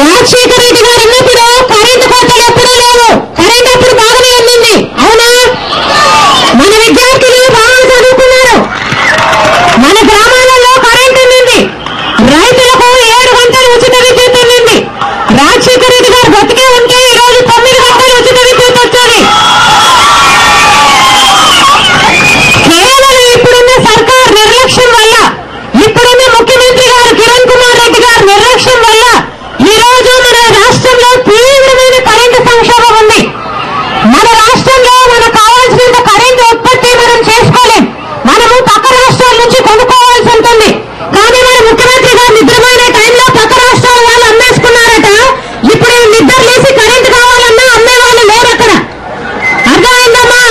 రాజశేఖర రెడ్డి గారు ఉన్నప్పుడు కరెంటు కోతలు ఎప్పుడూ లేవు. కరెంట్ అప్పుడు బాగానే ఉండింది. అవునా? మన విద్యార్థులు బాగా చదువుకున్నారు. మన గ్రామాలలో కరెంట్ ఉండింది. రైతులకు 7 గంటలు ఉచిత విద్యుత్ ఉండింది. రాజశేఖర రెడ్డి గారు బతికే ఉంటే ఈ రోజు 9 గంటలు ఉచిత విద్యుత్ వచ్చేది. కేవలం ఇప్పుడున్న సర్కార్ నిర్లక్ష్యం వల్ల, ఇప్పుడున్న ముఖ్యమంత్రి గారు కిరణ్ కుమార్ రెడ్డి గారు నిర్లక్ష్యం వల్ల ఈ రోజు మన రాష్ట్రంలో తీవ్రమైన కరెంటు సంక్షోభం ఉంది. మన రాష్ట్రంలో మనకు కావాల్సినంత కరెంటు ఉత్పత్తి మనం చేసుకోలేం. మనము పక్క రాష్ట్రాల నుంచి కొనుక్కోవాల్సి ఉంటుంది. కానీ మన ముఖ్యమంత్రి గారు నిద్రపోయిన టైంలో పక్క రాష్ట్రాల వాళ్ళు అమ్మేసుకున్నారట. ఇప్పుడు నిద్ర లేసి కరెంటు కావాలన్నా అమ్మే వాళ్ళు లేరు అక్కడ. అర్థమైందమ్మా?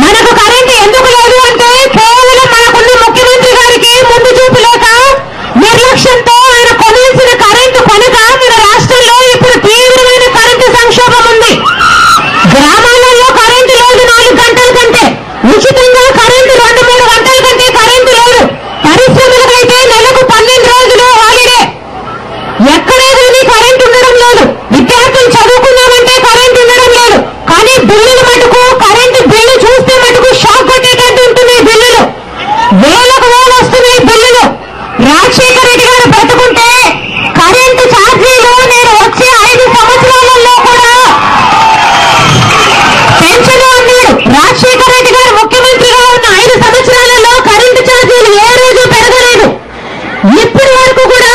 మనకు కరెంటు ఎందుకు లేదు అంటే కేవలం మనకున్న ముఖ్యమంత్రి గారికి ముందు చూపు లేక, నిర్లక్ష్యంతో ఆయన కొనాల్సిన కరెంటు కొనక మన రాష్ట్రంలో ఇప్పుడు తీవ్రమైన కరెంటు సంక్షోభం ఉంది. గ్రామాలలో కరెంటు లేదు 4 గంటల కంటే, ఉచితంగా కరెంటు 2-3 గంటల కంటే కరెంటు లేదు. పరిశ్రమలకైతే నెలకు 12 రోజులు హాలిడే. ఎక్కడే కానీ కరెంటు ఉండడం లేదు. విద్యార్థులు చదువుకున్నామంటే కరెంటు ఉండడం లేదు. కానీ బిల్లులు మటుకు, కరెంటు బిల్లు చూస్తే మటుకు షాక్ కొట్టేటట్టు ఉంటున్నాయి బిల్లులు. వేలకు వేలు వస్తున్నాయి బిల్లులు. రాజశేఖర రెడ్డి గారు బ్రతుకుంటే కరెంటు ఛార్జీలు నేను వచ్చే 5 సంవత్సరాలలో కూడా పెంచను అన్నాడు. రాజశేఖర రెడ్డి గారు ముఖ్యమంత్రిగా ఉన్న 5 సంవత్సరాలలో కరెంటు ఛార్జీలు ఏ రోజు పెరగలేదు. ఇప్పటి వరకు కూడా